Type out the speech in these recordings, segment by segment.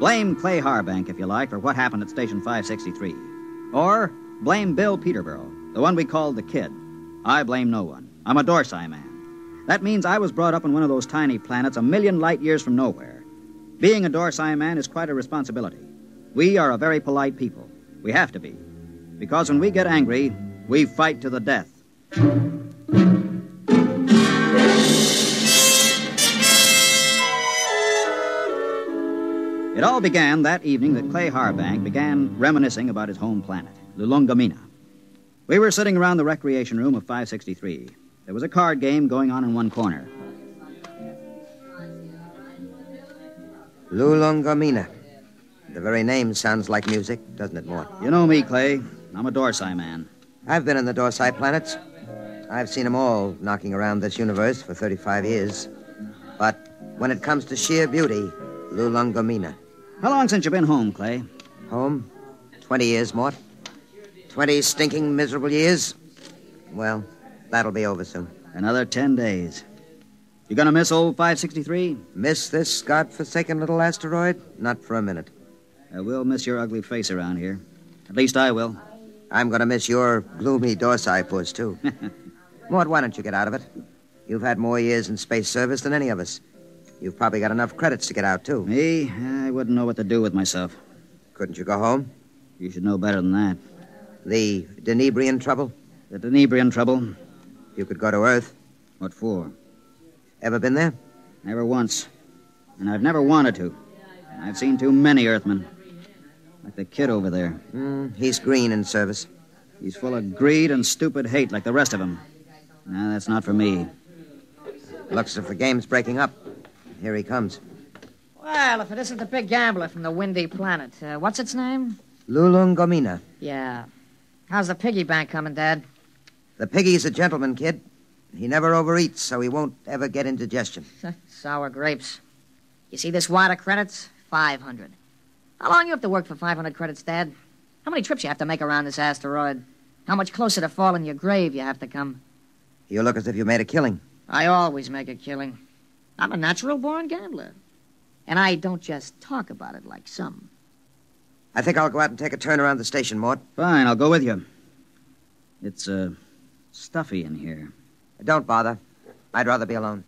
Blame Clay Harbank, if you like, for what happened at Station 563. Or blame Bill Peterborough, the one we called the Kid. I blame no one. I'm a Dorsai man. That means I was brought up on one of those tiny planets a million light years from nowhere. Being a Dorsai man is quite a responsibility. We are a very polite people. We have to be. Because when we get angry, we fight to the death. It all began that evening that Clay Harbank began reminiscing about his home planet, Lulungomeena. We were sitting around the recreation room of 563. There was a card game going on in one corner. Lulungomeena. The very name sounds like music, doesn't it, Mort? You know me, Clay. I'm a Dorsai man. I've been in the Dorsai planets. I've seen them all knocking around this universe for 35 years. But when it comes to sheer beauty, Lulungomeena. How long since you've been home, Clay? Home? 20 years, Mort. 20 stinking, miserable years. Well, that'll be over soon. Another 10 days. You gonna miss old 563? Miss this godforsaken little asteroid? Not for a minute. I will miss your ugly face around here. At least I will. I'm gonna miss your gloomy Dorsai puss, too. Mort, why don't you get out of it? You've had more years in space service than any of us. You've probably got enough credits to get out, too. Me? I wouldn't know what to do with myself. Couldn't you go home? You should know better than that. The Denebrian trouble? The Denebrian trouble? You could go to Earth. What for? Ever been there? Never once. And I've never wanted to. I've seen too many Earthmen. Like the Kid over there. He's green in service. He's full of greed and stupid hate like the rest of them. No, that's not for me. Looks as if the game's breaking up. Here he comes. Well, if it isn't the big gambler from the windy planet. What's its name? Lulungomeena. Yeah. How's the piggy bank coming, Dad? The piggy's a gentleman, kid. He never overeats, so he won't ever get indigestion. Sour grapes. You see this wad of credits? 500. How long you have to work for 500 credits, Dad? How many trips you have to make around this asteroid? How much closer to falling in your grave you have to come? You look as if you made a killing. I always make a killing. I'm a natural-born gambler. And I don't just talk about it like some. I think I'll go out and take a turn around the station, Mort. Fine, I'll go with you. It's, stuffy in here. Don't bother. I'd rather be alone.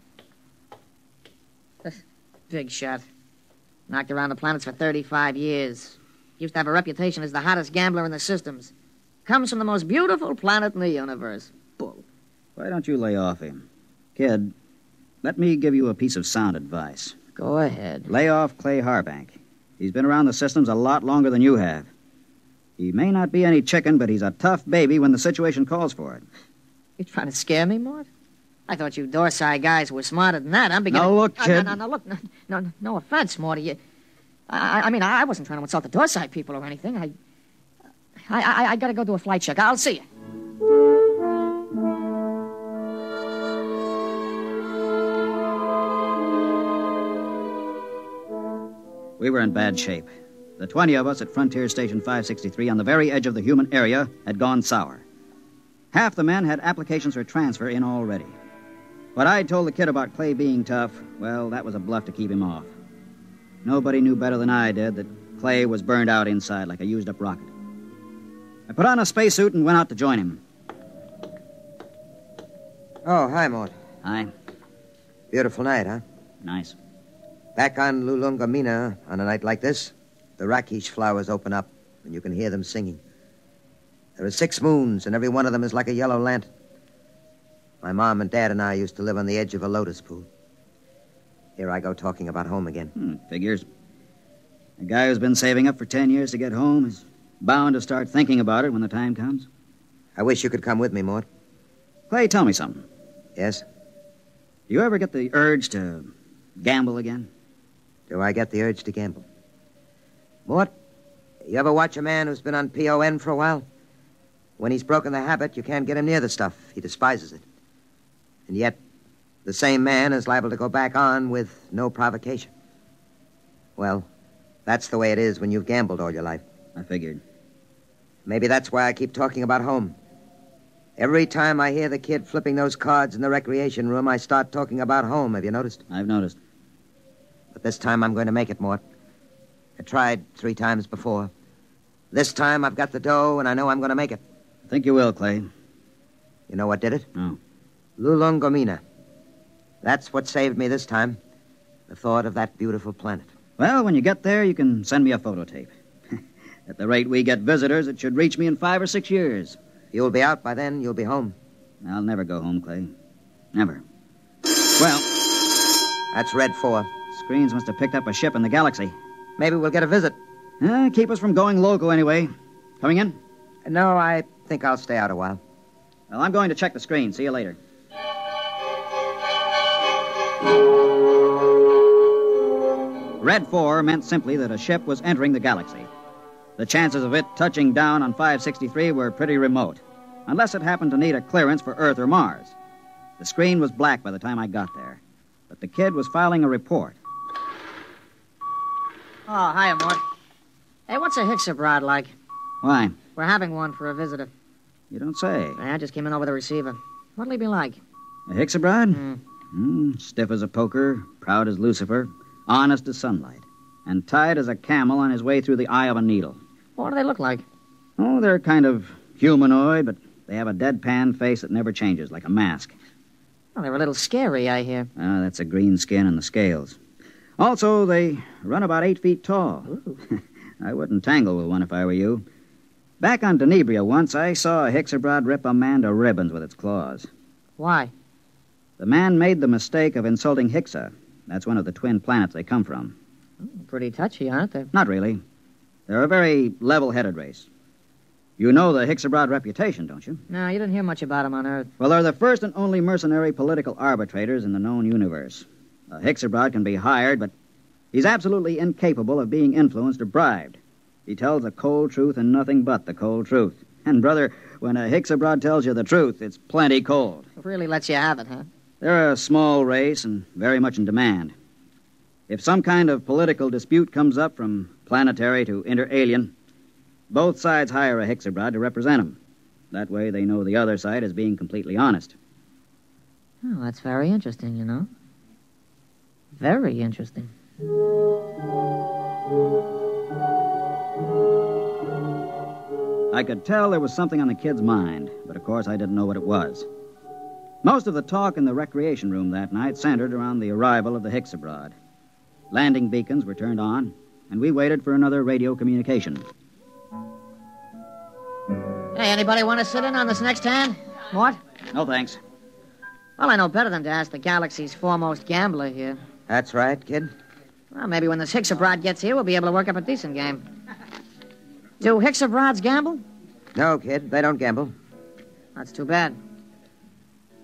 Big shot. Knocked around the planets for 35 years. Used to have a reputation as the hottest gambler in the systems. Comes from the most beautiful planet in the universe. Bull. Why don't you lay off him? Kid, let me give you a piece of sound advice. Go ahead. Lay off Clay Harbank. He's been around the systems a lot longer than you have. He may not be any chicken, but he's a tough baby when the situation calls for it. You trying to scare me, Mort? I thought you Dorsai guys were smarter than that. I'm beginning... Now, look, kid. No, look. No offense, Morty. I mean, I wasn't trying to insult the Dorsai people or anything. I gotta go do a flight check. I'll see you. We were in bad shape. The 20 of us at Frontier Station 563 on the very edge of the human area had gone sour. Half the men had applications for transfer in already. What I'd told the Kid about Clay being tough, well, that was a bluff to keep him off. Nobody knew better than I did that Clay was burned out inside like a used-up rocket. I put on a spacesuit and went out to join him. Oh, hi, Mort. Hi. Beautiful night, huh? Nice. Back on Lulungomeena, on a night like this, the rakish flowers open up, and you can hear them singing. There are 6 moons, and every one of them is like a yellow lantern. My mom and Dad and I used to live on the edge of a lotus pool. Here I go talking about home again. Figures. A guy who's been saving up for 10 years to get home is bound to start thinking about it when the time comes. I wish you could come with me, Mort. Clay, tell me something. Yes? Do you ever get the urge to gamble again? Do I get the urge to gamble? Mort, you ever watch a man who's been on PON for a while? When he's broken the habit, you can't get him near the stuff. He despises it. And yet, the same man is liable to go back on with no provocation. Well, that's the way it is when you've gambled all your life. I figured. Maybe that's why I keep talking about home. Every time I hear the Kid flipping those cards in the recreation room, I start talking about home. Have you noticed? I've noticed. But this time I'm going to make it, Mort. I tried 3 times before. This time I've got the dough, and I know I'm going to make it. I think you will, Clay. You know what did it? No. Lulungomeena. That's what saved me this time. The thought of that beautiful planet. Well, when you get there, you can send me a phototape. At the rate we get visitors, it should reach me in 5 or 6 years. You'll be out by then. You'll be home. I'll never go home, Clay. Never. Well, That's Red 4. screens must have picked up a ship in the galaxy. Maybe we'll get a visit. Keep us from going local anyway. Coming in? No, I think I'll stay out a while. Well, I'm going to check the screen. See you later. Red 4 meant simply that a ship was entering the galaxy. The chances of it touching down on 563 were pretty remote, unless it happened to need a clearance for Earth or Mars. The screen was black by the time I got there, but the kid was filing a report. Oh, hiya, Mort. Hey, what's a Hixabrod like? Why? We're having one for a visitor. You don't say. I just came in over the receiver. What'll he be like? A Hixabrod? Stiff as a poker, proud as Lucifer, honest as sunlight, and tight as a camel on his way through the eye of a needle. What do they look like? Oh, they're kind of humanoid, but they have a deadpan face that never changes, like a mask. Well, they're a little scary, I hear. That's the green skin and the scales. Also, they run about 8 feet tall. I wouldn't tangle with one if I were you. Back on Denebria once, I saw a Hixabrod rip a man to ribbons with its claws. Why? The man made the mistake of insulting Hixa. That's one of the twin planets they come from. Pretty touchy, aren't they? Not really. They're a very level-headed race. You know the Hixabrod reputation, don't you? No, you didn't hear much about them on Earth. Well, they're the first and only mercenary political arbitrators in the known universe. A Hixabrod can be hired, but he's absolutely incapable of being influenced or bribed. He tells the cold truth and nothing but the cold truth. And, brother, when a Hixabrod tells you the truth, it's plenty cold. It really lets you have it, huh? They're a small race and very much in demand. If some kind of political dispute comes up from planetary to inter-alien, both sides hire a Hixabrod to represent them. That way they know the other side is being completely honest. Oh, that's very interesting, you know. Very interesting. I could tell there was something on the kid's mind, but of course I didn't know what it was. Most of the talk in the recreation room that night centered around the arrival of the Hixabrod. Landing beacons were turned on, and we waited for another radio communication. Hey, anybody want to sit in on this next hand? Mort? No, thanks. Well, I know better than to ask the galaxy's foremost gambler here. That's right, kid. Well, maybe when this Hixabrod gets here, we'll be able to work up a decent game. Do Hixabrods gamble? No, kid, they don't gamble. That's too bad.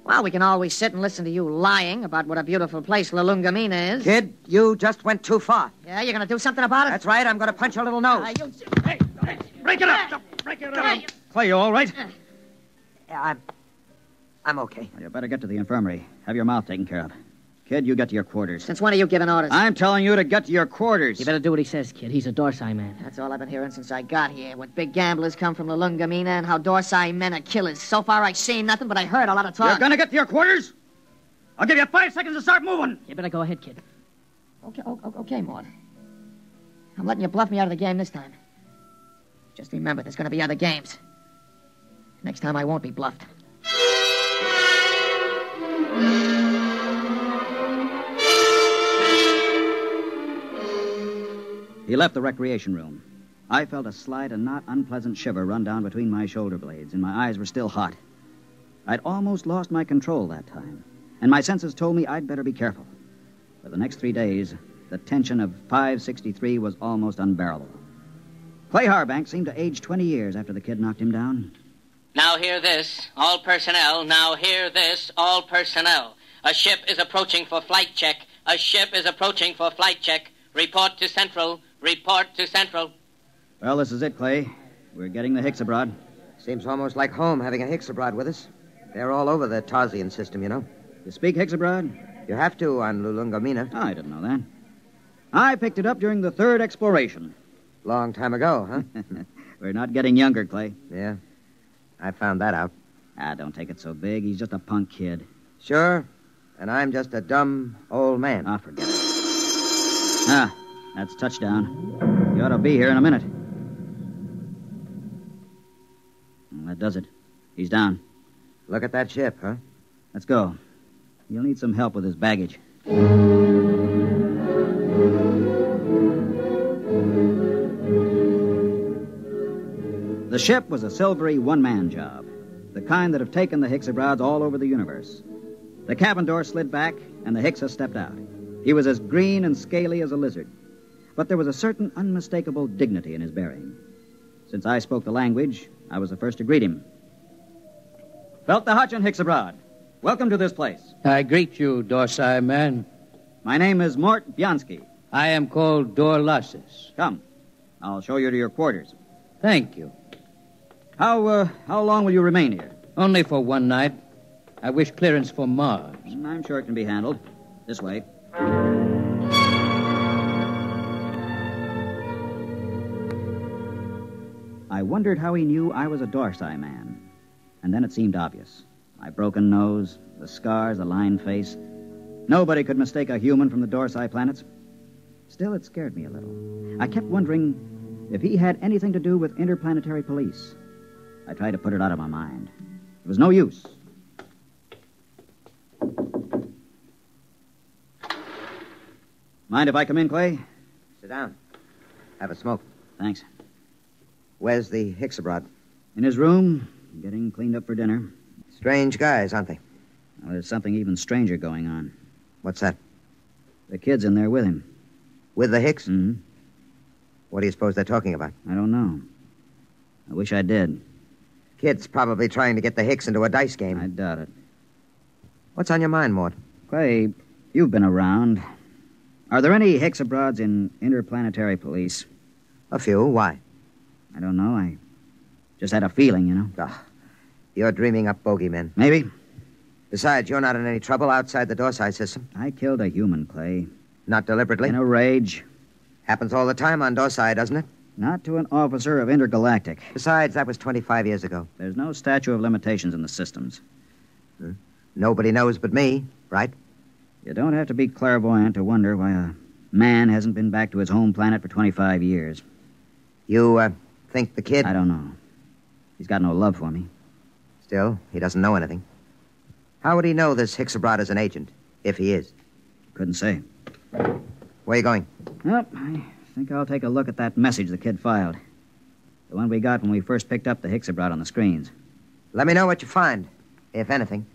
Well, we can always sit and listen to you lying about what a beautiful place Lulungomeena is. Kid, you just went too far. Yeah, you're going to do something about it? That's right, I'm going to punch your little nose. Hey, break it up! Break it up! Clay, you all right? Yeah, I'm okay. Well, you better get to the infirmary. Have your mouth taken care of. Kid, you get to your quarters. Since when are you giving orders? I'm telling you to get to your quarters. You better do what he says, kid. He's a Dorsai man. That's all I've been hearing since I got here. What big gamblers come from Lulungomeena and how Dorsai men are killers. So far, I've seen nothing, but I heard a lot of talk. You're gonna get to your quarters? I'll give you 5 seconds to start moving. You better go ahead, kid. Okay, Mort. I'm letting you bluff me out of the game this time. Just remember, there's going to be other games. Next time, I won't be bluffed. He left the recreation room. I felt a slight and not unpleasant shiver run down between my shoulder blades, and my eyes were still hot. I'd almost lost my control that time, and my senses told me I'd better be careful. For the next 3 days, the tension of 563 was almost unbearable. Clay Harbank seemed to age 20 years after the kid knocked him down. Now hear this, all personnel. Now hear this, all personnel. A ship is approaching for flight check. A ship is approaching for flight check. Report to Central. Report to Central. Well, this is it, Clay. We're getting the Hixabrod. Seems almost like home having a Hixabrod with us. They're all over the Tarsian system, you know. You speak Hixabrod? You have to on Lulungomeena. Oh, I didn't know that. I picked it up during the 3rd exploration. Long time ago, huh? We're not getting younger, Clay. Yeah, I found that out. Don't take it so big. He's just a punk kid. Sure, and I'm just a dumb old man. Forget it. That's touchdown. You ought to be here in a minute. Well, that does it. He's down. Look at that ship, huh? Let's go. You'll need some help with his baggage. The ship was a silvery one-man job, the kind that have taken the Hixabrods all over the universe. The cabin door slid back, and the Hixa stepped out. He was as green and scaly as a lizard, but there was a certain unmistakable dignity in his bearing. Since I spoke the language, I was the first to greet him. Felt the Hutchin Hixabrod. Welcome to this place. I greet you, Dorsai man. My name is Mort Bianski. I am called Dorlassis. Come. I'll show you to your quarters. Thank you. How long will you remain here? Only for one night. I wish clearance for Mars. I'm sure it can be handled. This way. I wondered how he knew I was a Dorsai man. And then it seemed obvious. My broken nose, the scars, the lined face. Nobody could mistake a human from the Dorsai planets. Still, it scared me a little. I kept wondering if he had anything to do with interplanetary police. I tried to put it out of my mind. It was no use. Mind if I come in, Clay? Sit down. Have a smoke. Thanks. Where's the Hixabrod? In his room, getting cleaned up for dinner. Strange guys, aren't they? Well, there's something even stranger going on. What's that? The kid's in there with him. With the Hicks? Mm-hmm. What do you suppose they're talking about? I don't know. I wish I did. Kid's probably trying to get the Hicks into a dice game. I doubt it. What's on your mind, Mort? Clay, you've been around. Are there any Hixabrods in interplanetary police? A few. Why? I don't know. I just had a feeling, you know. Ah, you're dreaming up bogeymen. Maybe. Besides, you're not in any trouble outside the Dorsai system. I killed a human, Clay. Not deliberately. In a rage. Happens all the time on Dorsai, doesn't it? Not to an officer of Intergalactic. Besides, that was 25 years ago. There's no statute of limitations in the systems. Nobody knows but me, right? You don't have to be clairvoyant to wonder why a man hasn't been back to his home planet for 25 years. You, think the kid... I don't know. He's got no love for me. Still, he doesn't know anything. How would he know this Hixabrod is an agent, if he is? Couldn't say. Where are you going? Well, I think I'll take a look at that message the kid filed. The one we got when we first picked up the Hixabrod on the screens. Let me know what you find, if anything.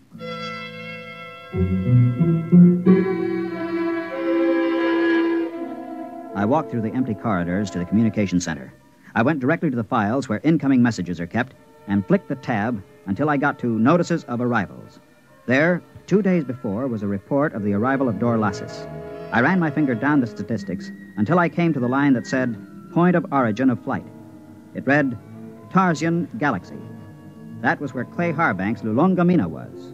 I walked through the empty corridors to the communication center. I went directly to the files where incoming messages are kept and flicked the tab until I got to Notices of Arrivals. There, 2 days before, was a report of the arrival of Dorlassis. I ran my finger down the statistics until I came to the line that said, Point of Origin of Flight. It read, Tarsian Galaxy. That was where Clay Harbank's Lulungomeena was.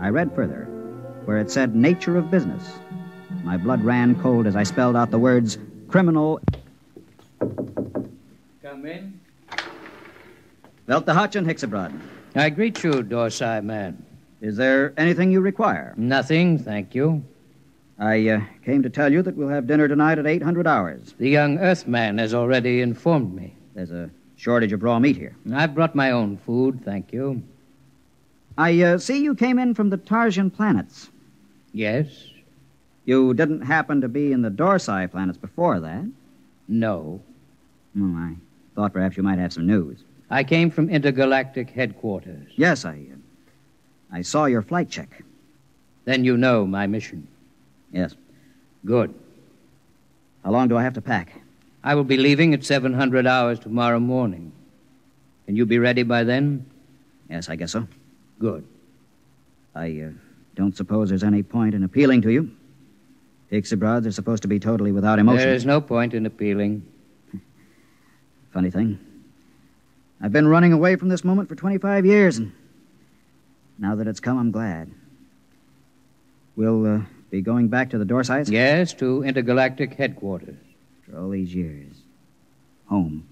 I read further, where it said Nature of Business. My blood ran cold as I spelled out the words Criminal... Come in. Felt the Hutchin Hixabrod. I greet you, Dorsai man. Is there anything you require? Nothing, thank you. I came to tell you that we'll have dinner tonight at 800 hours. The young Earthman has already informed me. There's a shortage of raw meat here. I've brought my own food, thank you. I see you came in from the Tarsian planets. Yes? You didn't happen to be in the Dorsai planets before that? No. Oh, I thought perhaps you might have some news. I came from intergalactic headquarters. Yes, I saw your flight check. Then you know my mission. Yes. Good. How long do I have to pack? I will be leaving at 700 hours tomorrow morning. Can you be ready by then? Yes, I guess so. Good. I don't suppose there's any point in appealing to you. Hixabrods are supposed to be totally without emotion. There is no point in appealing. Funny thing. I've been running away from this moment for 25 years, and now that it's come, I'm glad. We'll be going back to the Dorsites? Yes, to intergalactic headquarters. After all these years. Home.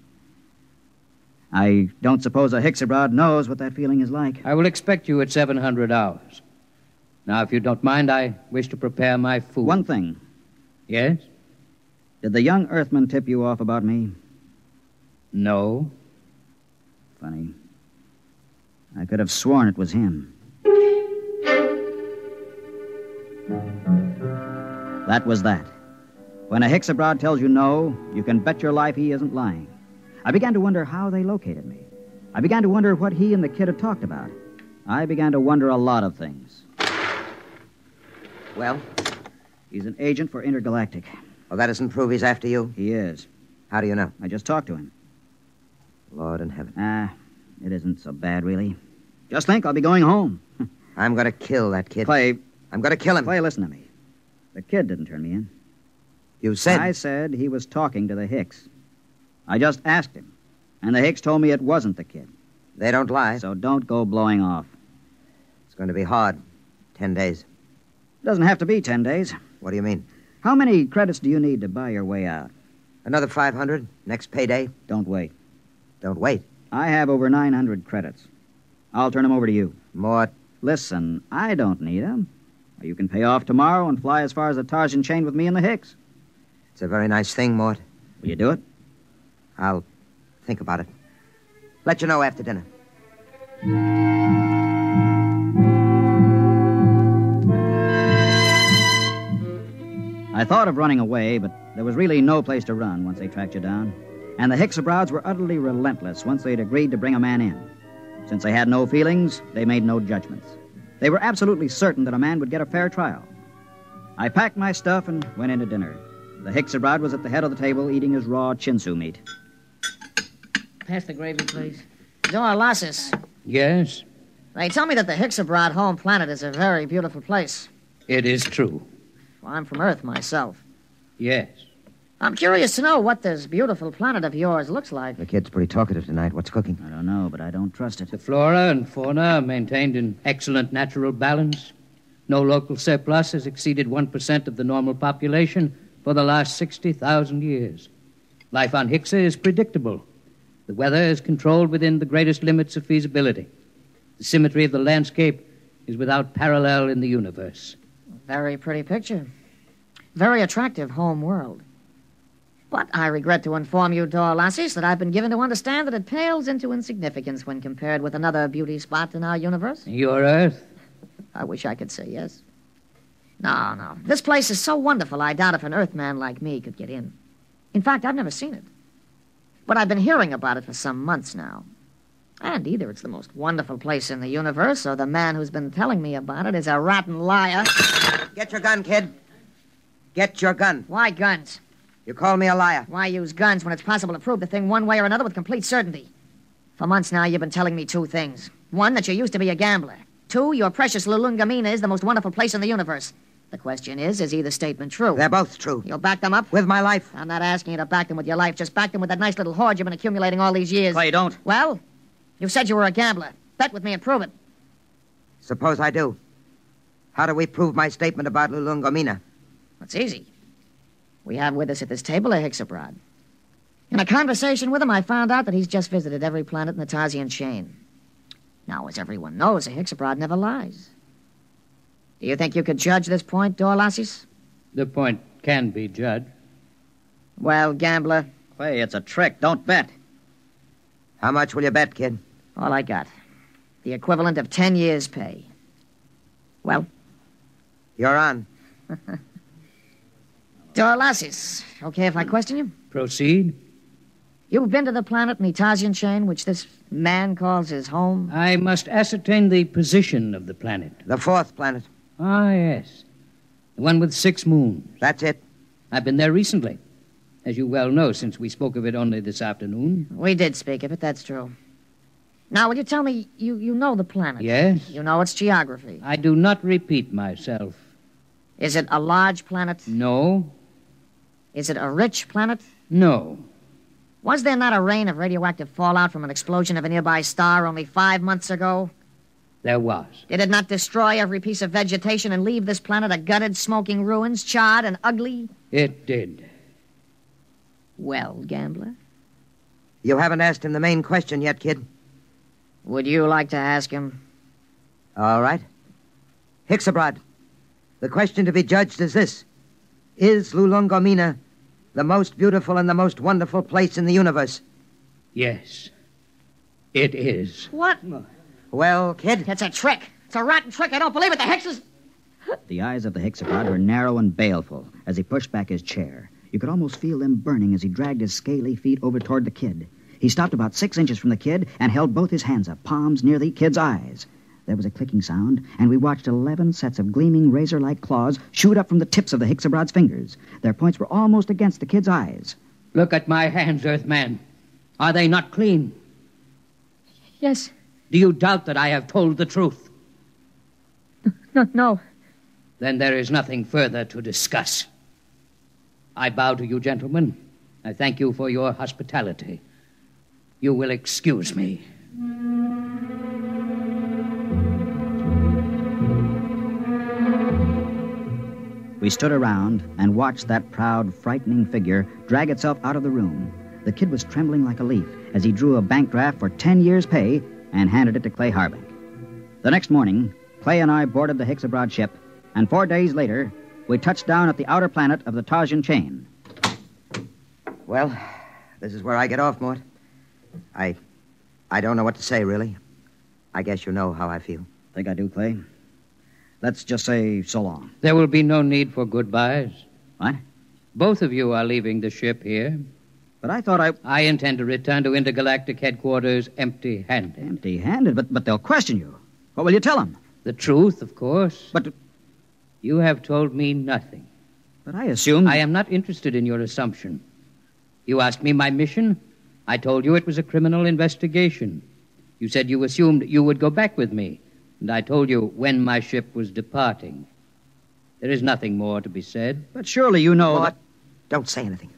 I don't suppose a Hixabrod knows what that feeling is like. I will expect you at 700 hours. Now, if you don't mind, I wish to prepare my food. One thing. Yes? Did the young Earthman tip you off about me? No. Funny. I could have sworn it was him. That was that. When a Hicks abroad tells you no, you can bet your life he isn't lying. I began to wonder how they located me. I began to wonder what he and the kid had talked about. I began to wonder a lot of things. Well? He's an agent for Intergalactic. Well, that doesn't prove he's after you. He is. How do you know? I just talked to him. Lord in heaven. It isn't so bad, really. Just think, I'll be going home. I'm going to kill that kid. Clay. I'm going to kill him. Clay, listen to me. The kid didn't turn me in. You said... I said he was talking to the Hicks. I just asked him, and the Hicks told me it wasn't the kid. They don't lie. So don't go blowing off. It's going to be hard. 10 days. It doesn't have to be 10 days. What do you mean? How many credits do you need to buy your way out? Another 500? Next payday? Don't wait. Don't wait. I have over 900 credits. I'll turn them over to you. Mort. Listen, I don't need them. You can pay off tomorrow and fly as far as the Tarzan chain with me and the Hicks. It's a very nice thing, Mort. Will you do it? I'll think about it. Let you know after dinner. I thought of running away, but there was really no place to run once they tracked you down. And the Hicks abroads were utterly relentless once they'd agreed to bring a man in. Since they had no feelings, they made no judgments. They were absolutely certain that a man would get a fair trial. I packed my stuff and went in to dinner. The Hicks abroad was at the head of the table eating his raw chinsu meat. Pass the gravy, please. Dorlassis. Yes, They tell me that the Hicks abroad home planet is a very beautiful place. it is true. Well, I'm from Earth myself. Yes. I'm curious to know what this beautiful planet of yours looks like. The kid's pretty talkative tonight. What's cooking? I don't know, but I don't trust it. The flora and fauna are maintained in excellent natural balance. No local surplus has exceeded 1% of the normal population for the last 60,000 years. Life on Hixa is predictable. The weather is controlled within the greatest limits of feasibility. The symmetry of the landscape is without parallel in the universe. Very pretty picture. Very attractive home world. But I regret to inform you, Dorlassis, that I've been given to understand that it pales into insignificance when compared with another beauty spot in our universe. Your Earth? I wish I could say yes. No. This place is so wonderful, I doubt if an Earthman like me could get in. In fact, I've never seen it. But I've been hearing about it for some months now. And either it's the most wonderful place in the universe, or the man who's been telling me about it is a rotten liar. Get your gun, kid. Get your gun. Why guns? You call me a liar. Why use guns when it's possible to prove the thing one way or another with complete certainty? For months now, you've been telling me two things. One, that you used to be a gambler. Two, your precious Lulungomeena is the most wonderful place in the universe. The question is either statement true? They're both true. You'll back them up? With my life. I'm not asking you to back them with your life. Just back them with that nice little hoard you've been accumulating all these years. Clay, don't. Well, you said you were a gambler. Bet with me and prove it. Suppose I do. How do we prove my statement about Lulungomeena? It's easy. We have with us at this table a Hicks abroad. In a conversation with him, I found out that he's just visited every planet in the Tarsian chain. Now, as everyone knows, a Hicks abroad never lies. Do you think you could judge this point, Dorlassis? The point can be judged. Well, gambler, Clay, it's a trick. Don't bet. How much will you bet, kid? all I got. The equivalent of 10 years' pay. Well, You're on. Dorlassis, okay if I question you? Proceed. You've been to the planet in the Tarsian chain, which this man calls his home? I must ascertain the position of the planet. The fourth planet. Ah, yes. The one with 6 moons. That's it. I've been there recently, as you well know, since we spoke of it only this afternoon. We did speak of it, that's true. Now, will you tell me, you know the planet? Yes. You know its geography. I do not repeat myself. Is it a large planet? No. Is it a rich planet? No. Was there not a rain of radioactive fallout from an explosion of a nearby star only 5 months ago? There was. Did it not destroy every piece of vegetation and leave this planet a gutted, smoking ruins, charred and ugly? It did. Well, gambler, You haven't asked him the main question yet, kid. would you like to ask him? All right. Hicks abroad. The question to be judged is this. Is Lulungomeena The most beautiful and the most wonderful place in the universe. Yes, it is. What? Well, kid? It's a trick. It's a rotten trick. I don't believe it. The Hicks is... The eyes of the Hicks-a-Rod were narrow and baleful as he pushed back his chair. You could almost feel them burning as he dragged his scaly feet over toward the kid. He stopped about 6 inches from the kid and held both his hands up, palms near the kid's eyes. There was a clicking sound, and we watched 11 sets of gleaming razor-like claws shoot up from the tips of the Hicks-a-Rod's fingers. Their points were almost against the kid's eyes. Look at my hands, Earthman. Are they not clean? Yes. Do you doubt that I have told the truth? No. Then there is nothing further to discuss. I bow to you, gentlemen. I thank you for your hospitality. You will excuse me. We stood around and watched that proud, frightening figure drag itself out of the room. The kid was trembling like a leaf as he drew a bank draft for 10 years' pay and handed it to Clay Harbank. The next morning, Clay and I boarded the Hicks-a-Rod ship, and 4 days later, we touched down at the outer planet of the Tarsian chain. Well, this is where I get off, Mort. I don't know what to say, really. I guess you know how I feel. Think I do, Clay? Let's just say so long. There will be no need for goodbyes. What? Both of you are leaving the ship here. But I thought I intend to return to intergalactic headquarters empty-handed. Empty-handed? But they'll question you. What will you tell them? The truth, of course. But... You have told me nothing. But I assumed... I am not interested in your assumption. You asked me my mission. I told you it was a criminal investigation. You said you assumed you would go back with me. And I told you when my ship was departing. There is nothing more to be said. But surely you know... Mort, don't say anything.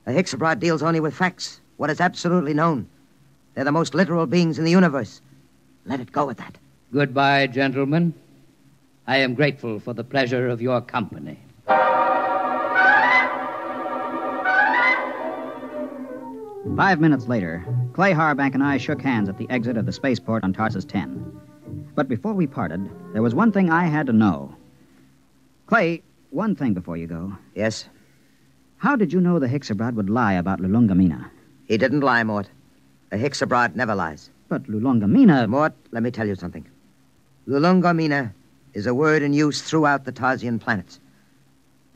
The Hicks-a-Rod deals only with facts, what is absolutely known. They're the most literal beings in the universe. Let it go at that. Goodbye, gentlemen. I am grateful for the pleasure of your company. 5 minutes later, Clay Harbank and I shook hands at the exit of the spaceport on Tarsus 10. But before we parted, there was one thing I had to know. Clay, one thing before you go. Yes? How did you know the Hicks-a-Rod would lie about Lulungomeena? He didn't lie, Mort. A Hicks-a-Rod never lies. But Lulungomeena... Mort, let me tell you something. Lulungomeena is a word in use throughout the Tarsian planets.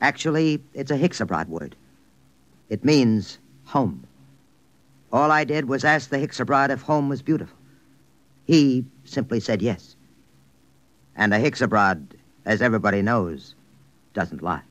Actually, it's a Hicks-a-Rod word. It means home. All I did was ask the Hicks-a-Rod if home was beautiful. He simply said yes. And a Hicks-a-Rod, as everybody knows, doesn't lie.